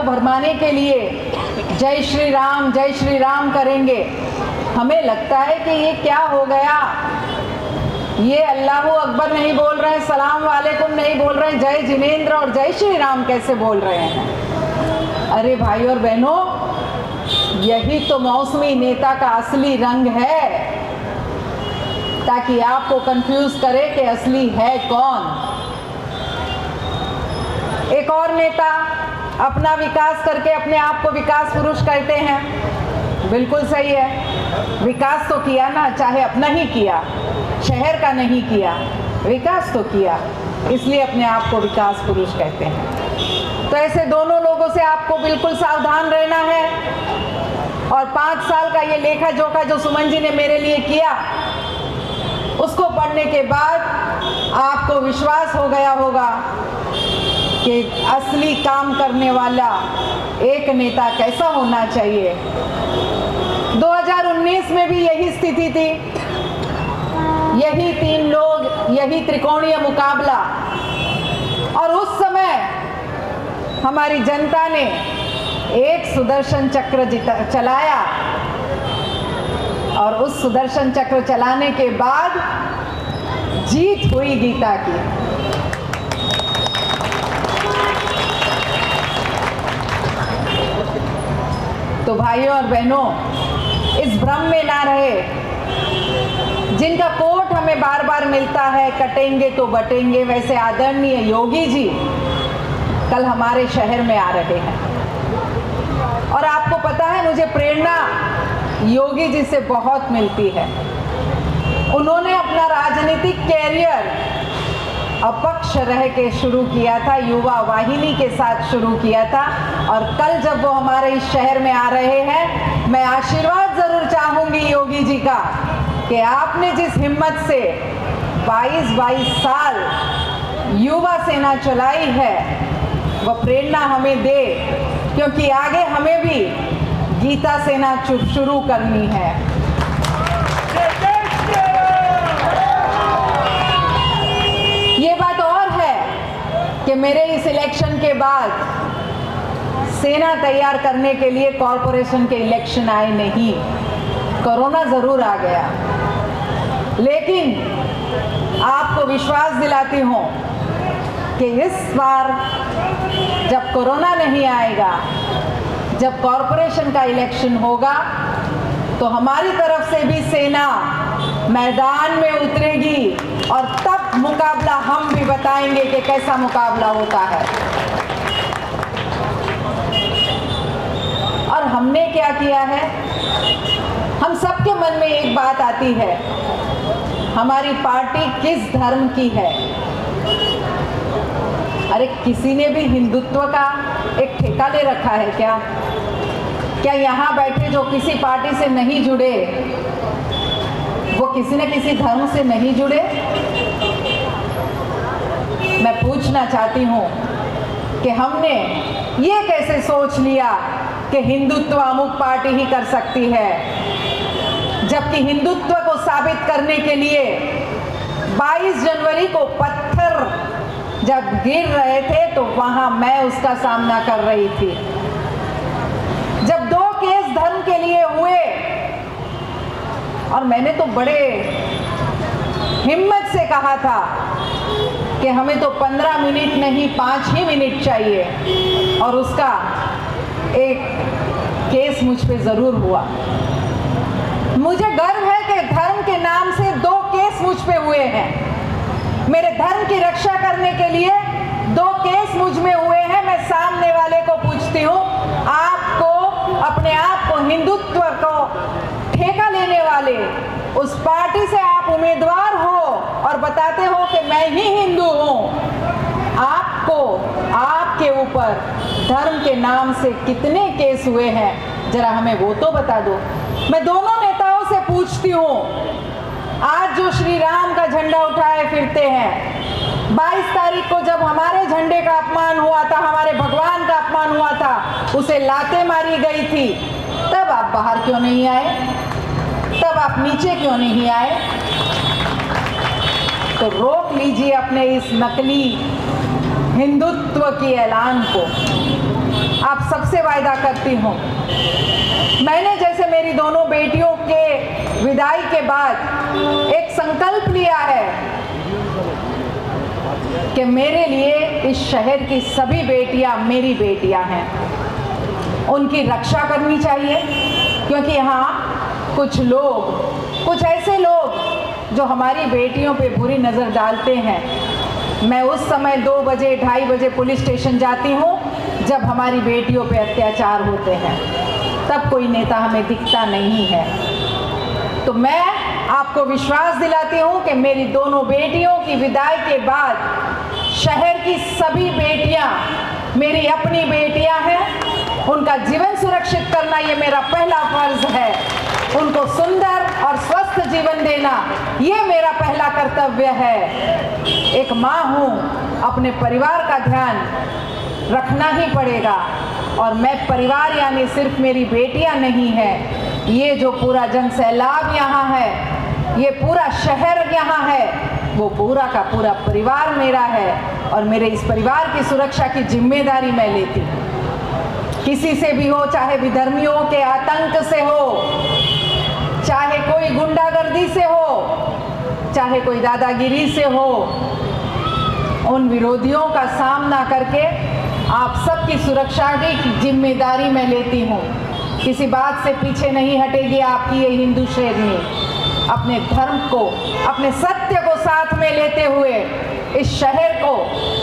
भरमाने के लिए जय श्री राम करेंगे। हमें लगता है कि ये क्या हो गया, ये अल्लाहू अकबर नहीं बोल रहे हैं, सलाम वालेकुम नहीं बोल रहे हैं, जय जिनेंद्र और जय श्री राम कैसे बोल रहे हैं। अरे भाई और बहनों, यही तो मौसमी नेता का असली रंग है, ताकि आपको कंफ्यूज करे कि असली है कौन। एक और नेता अपना विकास करके अपने आप को विकास पुरुष कहते हैं। बिल्कुल सही है, विकास तो किया ना, चाहे अपना ही किया, शहर का नहीं किया, विकास तो किया, इसलिए अपने आप को विकास पुरुष कहते हैं। तो ऐसे दोनों लोगों से आपको बिल्कुल सावधान रहना है। और 5 साल का ये लेखा जोखा जो सुमन जी ने मेरे लिए किया, उसको पढ़ने के बाद आपको विश्वास हो गया होगा कि असली काम करने वाला एक नेता कैसा होना चाहिए। 2019 में भी यही स्थिति थी, यही 3 लोग, यही त्रिकोणीय मुकाबला, और उस समय हमारी जनता ने एक सुदर्शन चक्र चलाया, और उस सुदर्शन चक्र चलाने के बाद जीत हुई गीता की। तो भाइयों और बहनों, इस भ्रम में ना रहे। जिनका कोट हमें बार बार मिलता है, कटेंगे तो बटेंगे, वैसे आदरणीय योगी जी कल हमारे शहर में आ रहे हैं। और आपको पता है, मुझे प्रेरणा योगी जी से बहुत मिलती है। उन्होंने अपना राजनीतिक कैरियर अपक्ष रह के शुरू किया था, युवा वाहिनी के साथ शुरू किया था, और कल जब वो हमारे इस शहर में आ रहे हैं, मैं आशीर्वाद जरूर चाहूंगी योगी जी का कि आपने जिस हिम्मत से 22 साल युवा सेना चलाई है, वह प्रेरणा हमें दे, क्योंकि आगे हमें भी गीता सेना शुरू करनी है। ये बात और है कि मेरे इस इलेक्शन के बाद सेना तैयार करने के लिए कॉरपोरेशन के इलेक्शन आए नहीं, कोरोना जरूर आ गया, लेकिन आपको विश्वास दिलाती हूँ कि इस बार जब कोरोना नहीं आएगा, जब कॉरपोरेशन का इलेक्शन होगा, तो हमारी तरफ से भी सेना मैदान में उतरेगी, और तब मुकाबला हम भी बताएंगे कि कैसा मुकाबला होता है। और हमने क्या किया है, हम सबके मन में एक बात आती है, हमारी पार्टी किस धर्म की है। अरे किसी ने भी हिंदुत्व का एक ठेका ले रखा है क्या? क्या यहाँ बैठे जो किसी पार्टी से नहीं जुड़े, वो किसी न किसी धर्म से नहीं जुड़े? मैं पूछना चाहती हूँ कि हमने ये कैसे सोच लिया कि हिंदुत्व अमुक पार्टी ही कर सकती है, जबकि हिंदुत्व को साबित करने के लिए 22 जनवरी को पत्थर जब गिर रहे थे, तो वहां मैं उसका सामना कर रही थी। जब 2 केस धर्म के लिए हुए, और मैंने तो बड़े हिम्मत से कहा था कि हमें तो 15 मिनट नहीं 5 ही मिनट चाहिए, और उसका एक केस मुझ पे जरूर हुआ। मुझे गर्व है कि धर्म के नाम से 2 केस मुझ पे हुए हैं। मेरे धर्म की रक्षा करने के लिए 2 केस मुझ में हुए हैं। मैं सामने वाले को पूछती हूँ, आपको अपने आप को हिंदुत्व को ठेका लेने वाले उस पार्टी से आप उम्मीदवार हो और बताते हो कि मैं ही हिंदू हूँ, आपको आपके ऊपर धर्म के नाम से कितने केस हुए हैं, जरा हमें वो तो बता दो। मैं दोनों नेताओं से पूछती हूँ, आज जो श्री राम का झंडा उठाए फिरते हैं, 22 तारीख को जब हमारे झंडे का अपमान हुआ था, हमारे भगवान का अपमान हुआ था, उसे लातें मारी गई थी, तब आप बाहर क्यों नहीं आए? तब आप नीचे क्यों नहीं आए? तो रोक लीजिए अपने इस नकली हिंदुत्व की ऐलान को। आप सबसे वायदा करती हूँ, मैंने जैसे मेरी दोनों बेटियों के विदाई के बाद एक संकल्प लिया है कि मेरे लिए इस शहर की सभी बेटियां मेरी बेटियां हैं, उनकी रक्षा करनी चाहिए। क्योंकि यहाँ कुछ लोग, कुछ ऐसे लोग जो हमारी बेटियों पे बुरी नज़र डालते हैं। मैं उस समय 2 बजे 2:30 बजे पुलिस स्टेशन जाती हूँ जब हमारी बेटियों पे अत्याचार होते हैं, तब कोई नेता हमें दिखता नहीं है। तो मैं आपको विश्वास दिलाती हूँ कि मेरी दोनों बेटियों की विदाई के बाद शहर की सभी बेटियां मेरी अपनी बेटियां हैं। उनका जीवन सुरक्षित करना ये मेरा पहला फर्ज है। उनको सुंदर और स्वस्थ जीवन देना ये मेरा पहला कर्तव्य है। एक माँ हूँ, अपने परिवार का ध्यान रखना ही पड़ेगा। और मैं परिवार यानी सिर्फ मेरी बेटियां नहीं है, ये जो पूरा जन सैलाब यहाँ है, ये पूरा शहर यहाँ है, वो पूरा का पूरा परिवार मेरा है। और मेरे इस परिवार की सुरक्षा की जिम्मेदारी मैं लेती हूँ। किसी से भी हो, चाहे विधर्मियों के आतंक से हो, चाहे कोई गुंडागर्दी से हो, चाहे कोई दादागिरी से हो, उन विरोधियों का सामना करके आप सबकी सुरक्षा की जिम्मेदारी मैं लेती हूँ। किसी बात से पीछे नहीं हटेगी आपकी ये हिंदू शेरनी। अपने धर्म को, अपने सत्य को साथ में लेते हुए इस शहर को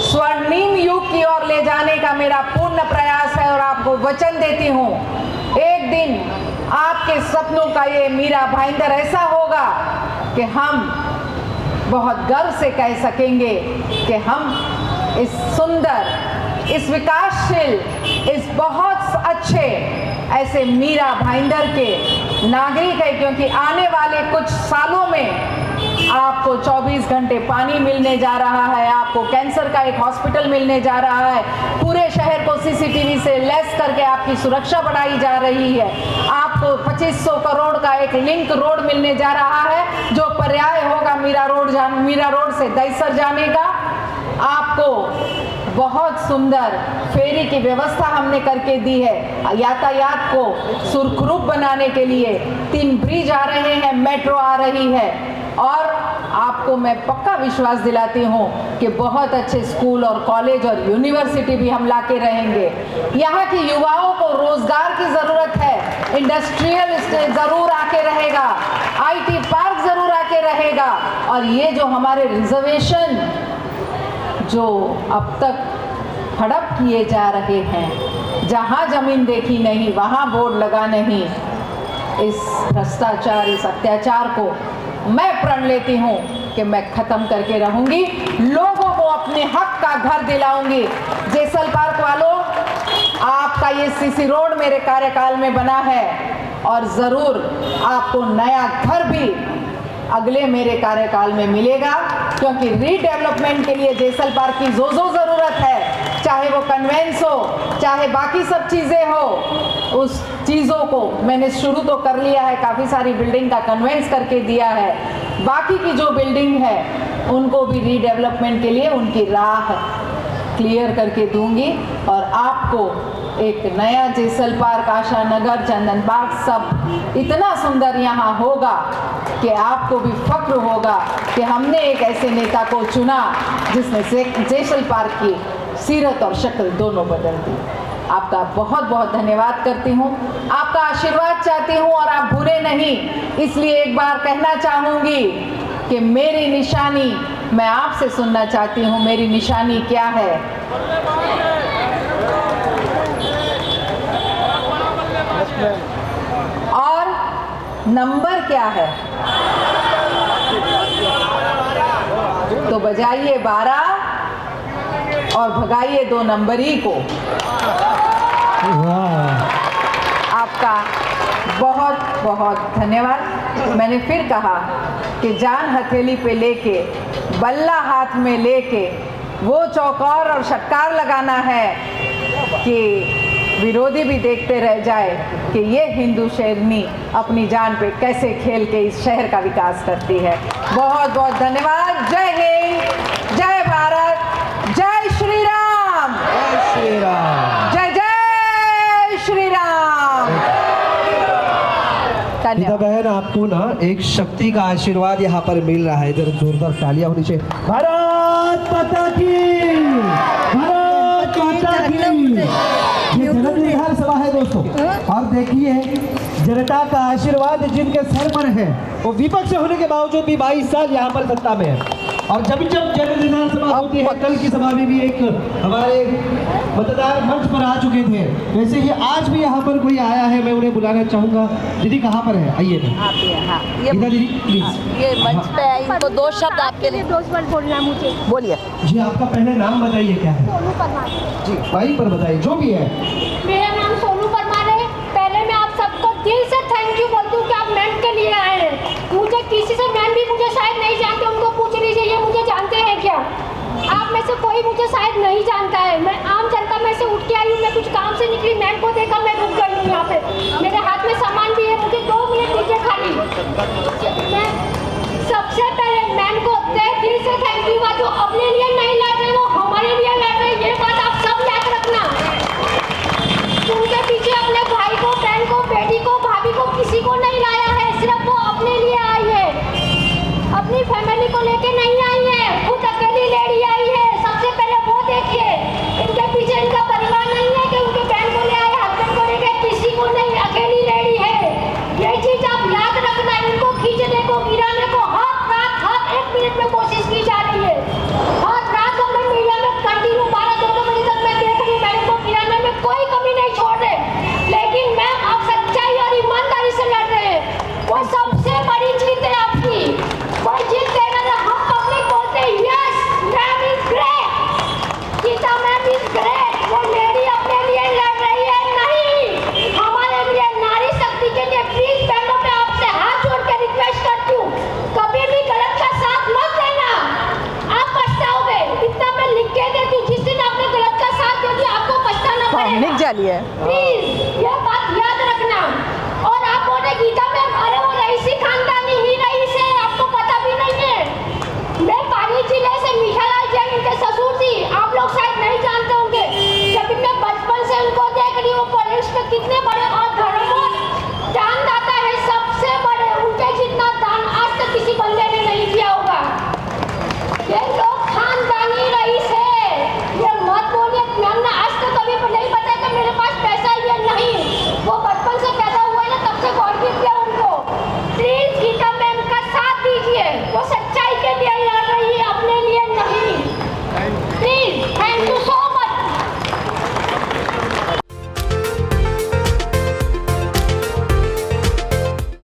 स्वर्णिम युग की ओर ले जाने का मेरा पूर्ण प्रयास है। और आपको वचन देती हूँ, एक दिन आपके सपनों का ये मीरा भाईंदर ऐसा होगा कि हम बहुत गर्व से कह सकेंगे कि हम इस सुंदर, इस विकासशील, इस बहुत अच्छे ऐसे मीरा भाईंदर के नागरिक है। क्योंकि आने वाले कुछ सालों में आपको 24 घंटे पानी मिलने जा रहा है, आपको कैंसर का एक हॉस्पिटल मिलने जा रहा है, पूरे शहर को सीसीटीवी से लैस करके आपकी सुरक्षा बढ़ाई जा रही है, आपको 2500 करोड़ का एक लिंक रोड मिलने जा रहा है जो पर्याय होगा मीरा रोड से दहिसर जाने का। आपको बहुत सुंदर फेरी की व्यवस्था हमने करके दी है। यातायात को सुरखरूप बनाने के लिए 3 ब्रिज आ रहे हैं, मेट्रो आ रही है। और आपको मैं पक्का विश्वास दिलाती हूँ कि बहुत अच्छे स्कूल और कॉलेज और यूनिवर्सिटी भी हम लाके रहेंगे। यहाँ के युवाओं को रोजगार की ज़रूरत है, इंडस्ट्रियल ज़रूर आके रहेगा, IT पार्क ज़रूर आके रहेगा। और ये जो हमारे रिजर्वेशन जो अब तक हड़प किए जा रहे हैं, जहाँ ज़मीन देखी नहीं वहाँ बोर्ड लगा नहीं, इस भ्रष्टाचार, इस अत्याचार को मैं प्रण लेती हूँ कि मैं ख़त्म करके रहूँगी। लोगों को अपने हक का घर दिलाऊंगी। जेसल पार्क वालों, आपका ये सीसी रोड मेरे कार्यकाल में बना है और ज़रूर आपको नया घर भी अगले मेरे कार्यकाल में मिलेगा। क्योंकि रीडेवलपमेंट के लिए जेसल पार्क की जो ज़रूरत है, चाहे वो कन्वेंस हो, चाहे बाकी सब चीज़ें हो, उस चीज़ों को मैंने शुरू तो कर लिया है, काफ़ी सारी बिल्डिंग का कन्वेंस करके दिया है। बाकी की जो बिल्डिंग है उनको भी रीडेवलपमेंट के लिए उनकी राह क्लियर करके दूंगी। और आपको एक नया जेसल पार्क, आशा नगर, चंदन बाग सब इतना सुंदर यहाँ होगा कि आपको भी फक्र होगा कि हमने एक ऐसे नेता को चुना जिसने जेसल पार्क की सीरत और शक्ल दोनों बदल दी। आपका बहुत बहुत धन्यवाद करती हूँ, आपका आशीर्वाद चाहती हूँ और आप भूले नहीं। इसलिए एक बार कहना चाहूँगी कि मेरी निशानी, मैं आपसे सुनना चाहती हूँ, मेरी निशानी क्या है? और नंबर क्या है? तो बजाइए 12 और भगाइए 2 नंबरी को। आपका बहुत बहुत धन्यवाद। मैंने फिर कहा कि जान हथेली पे लेके, बल्ला हाथ में लेके वो चौकार और षटकार लगाना है कि विरोधी भी देखते रह जाए कि ये हिंदू शेरनी अपनी जान पे कैसे खेल के इस शहर का विकास करती है। बहुत बहुत धन्यवाद। जय हिंद, जय भारत, जय श्री राम, जय श्री राम, जय जय धन्यवाद। बहन आपको ना एक शक्ति का आशीर्वाद यहाँ पर मिल रहा है, इधर जोरदार तालियां होनी चाहिए। भारत माता की, भारत माता की। ये जनक विधानसभा है दोस्तों, और देखिए जनता का आशीर्वाद जिनके सर पर है, वो विपक्ष होने के बावजूद भी 22 साल यहाँ पर सत्ता में है। और जब जब जनक विधानसभा होती है, कल की सभा में भी एक हमारे मतदार मंच पर आ चुके थे, वैसे ही आज भी यहाँ पर कोई आया है, मैं उन्हें बुलाना चाहूँगा। दीदी कहाँ पर है, आइए ना इधर दीदी प्लीज। ये मंच पे है, इनको 2 शब्द आपके लिए 2 वर्ड बोलना है मुझे। बोलिए। जी आपका पहले नाम बताइए क्या है? सोनू परमार। जी वहीं पर बताइए जो भी है। मेरा नाम सोनू परमार है। पहले मैं आप सबको दिल से थैंक यू बोलती हूँ कि आप मैन के लिए आए हैं। मुझे किसी से मैन भी मुझे शायद नहीं जानते, उनको पूछ लीजिए ये मुझे जानते हैं क्या। आप में से कोई मुझे शायद नहीं जानता है। मैं आम जनता में से उठ के आई हूँ, मैं कुछ काम से निकली, मैन को देखा, मैं रुक गई हूँ यहाँ पे। मेरे हाथ में सामान भी है, मुझे 2 मिनट दीजिए खाली। मैं सबसे पहले मैन को तहे दिल से थैंक यू। जो अपने लिए नहीं लड़ रहे वो हमारे लिए लड़ रहे, ये बात आप सब याद रखना। उनके पीछे अपने भाई को, बहन को, बेटी को, भाभी को, किसी को नहीं लाया है, सिर्फ वो अपने लिए आई है। अपनी फैमिली को लेके नहीं आई है, खुद अकेली लेडी आई है। सबसे पहले वो देखिए, इनके पीछे इनका परिवार नहीं है कि उनके बहन को ले आए, हस्बैंड को ले गए, किसी को नहीं, अकेली लेडी है। ये चीज आप याद रखना। इनको खींचने को, गिराने को हर 1 मिनट में कोशिश की जा रही है। हर रात को मैं मीडिया में कंटिन्यू 12-2 बजे तक मैं देख रही हूँ, मैडम को गिराने में कोई कमी नहीं छोड़ रहे। लेकिन मैम आप सच्चाई और ईमानदारी से लड़ रहे हैं, वो सबसे बड़ी जीत है आपकी। कोई जीत देना ना, हम पब्लिक बोलते हैं yes ma'am is great, Geeta ma'am is great. वो लेडी अपने लिए लड़ रही है, नहीं हमारे लिए, नारी शक्ति के लिए। प्लीज बहनों मैं आपसे हाथ जोड़ के रिक्वेस्ट करती हूँ, कभी भी गलत का साथ मत देना, आप पछताओगे। इतना मैं लिख के देती हूँ, जिस दिन आपने गलत का साथ दे दिया आपको पछताना पड़ेगा। लिख जालिए।